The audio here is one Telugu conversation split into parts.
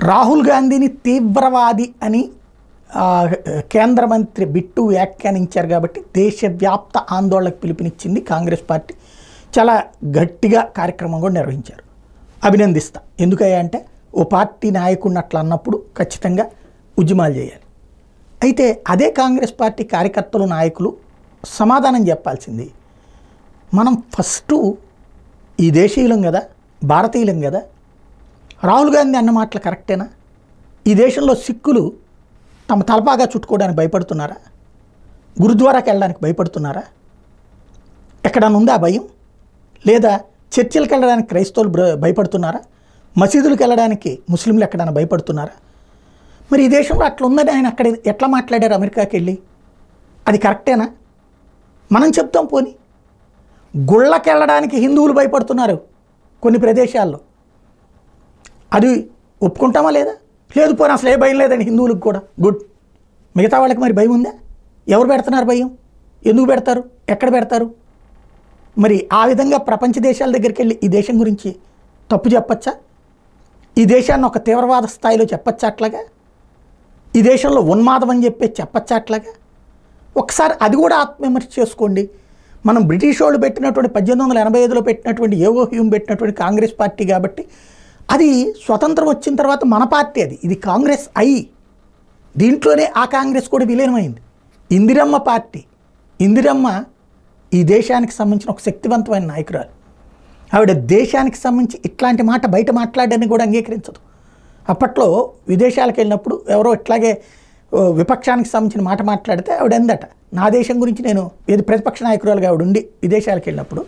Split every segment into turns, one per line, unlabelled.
రాహుల్ గాంధీని తీవ్రవాది అని కేంద్ర మంత్రి బిట్టు వ్యాఖ్యానించారు కాబట్టి దేశవ్యాప్త ఆందోళనకు పిలుపునిచ్చింది కాంగ్రెస్ పార్టీ. చాలా గట్టిగా కార్యక్రమం కూడా నిర్వహించారు. అభినందిస్తా. ఎందుకయ్యా అంటే ఓ పార్టీ నాయకుడిని అట్లా అన్నప్పుడు ఖచ్చితంగా ఉద్యమాలు చేయాలి. అయితే అదే కాంగ్రెస్ పార్టీ కార్యకర్తలు నాయకులు సమాధానం చెప్పాల్సింది, మనం ఫస్టు ఈ దేశీయులం కదా, భారతీయులం కదా, రాహుల్ గాంధీ అన్న మాటలు కరెక్టేనా? ఈ దేశంలో సిక్కులు తమ తలపాగా చుట్టుకోవడానికి భయపడుతున్నారా? గురుద్వారాకి వెళ్ళడానికి భయపడుతున్నారా? ఎక్కడన్నా ఉందా భయం? లేదా చర్చిలకు వెళ్ళడానికి క్రైస్తవులు భయపడుతున్నారా? మసీదులకు వెళ్ళడానికి ముస్లింలు ఎక్కడైనా భయపడుతున్నారా? మరి ఈ దేశంలో అట్లా ఉందని ఆయన అక్కడ ఎట్లా మాట్లాడారు అమెరికాకి వెళ్ళి? అది కరెక్టేనా? మనం చెప్తాం పోని. గుళ్ళకి వెళ్ళడానికి హిందువులు భయపడుతున్నారు కొన్ని ప్రదేశాల్లో, అది ఒప్పుకుంటామా లేదా? లేదు పోనీ అసలు ఏ భయం లేదండి హిందువులకు కూడా, గుడ్. మిగతా వాళ్ళకి మరి భయం ఉందా? ఎవరు పెడుతున్నారు భయం? ఎందుకు పెడతారు? ఎక్కడ పెడతారు? మరి ఆ విధంగా ప్రపంచ దేశాల దగ్గరికి వెళ్ళి ఈ దేశం గురించి తప్పు చెప్పచ్చా? ఈ దేశాన్ని ఒక తీవ్రవాద స్థాయిలో చెప్పచ్చా అట్లాగా? ఈ దేశంలో ఉన్మాదం అని చెప్పి చెప్పచ్చా అట్లాగా? ఒకసారి అది కూడా ఆత్మవిమర్శ చేసుకోండి. మనం బ్రిటిష్ వాళ్ళు పెట్టినటువంటి 1885లో పెట్టినటువంటి ఏవో హ్యూమ్ పెట్టినటువంటి కాంగ్రెస్ పార్టీ కాబట్టి అది స్వతంత్రం వచ్చిన తర్వాత మన పార్టీ అది. ఇది కాంగ్రెస్ అయి దీంట్లోనే ఆ కాంగ్రెస్ కూడా విలీనమైంది. ఇందిరమ్మ పార్టీ. ఇందిరమ్మ ఈ దేశానికి సంబంధించిన ఒక శక్తివంతమైన నాయకురాలు. ఆవిడ దేశానికి సంబంధించి ఇట్లాంటి మాట బయట మాట్లాడడానికి కూడా అంగీకరించదు. అప్పట్లో విదేశాలకు వెళ్ళినప్పుడు ఎవరో ఇట్లాగే విపక్షానికి సంబంధించిన మాట మాట్లాడితే ఆవిడ ఎందట, నా దేశం గురించి నేను ఏది ప్రతిపక్ష నాయకురాలుగా ఆవిడ ఉండి విదేశాలకు వెళ్ళినప్పుడు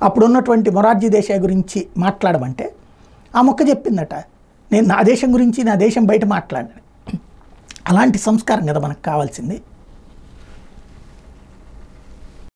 అప్పుడు ఉన్నటువంటి మొరార్జీ దేశాయ్ గురించి మాట్లాడమంటే ఆ మొక్క చెప్పిందట, నేను నా దేశం గురించి నా దేశం బయట మాట్లాడాను. అలాంటి సంస్కారం కదా మనకు కావాల్సింది.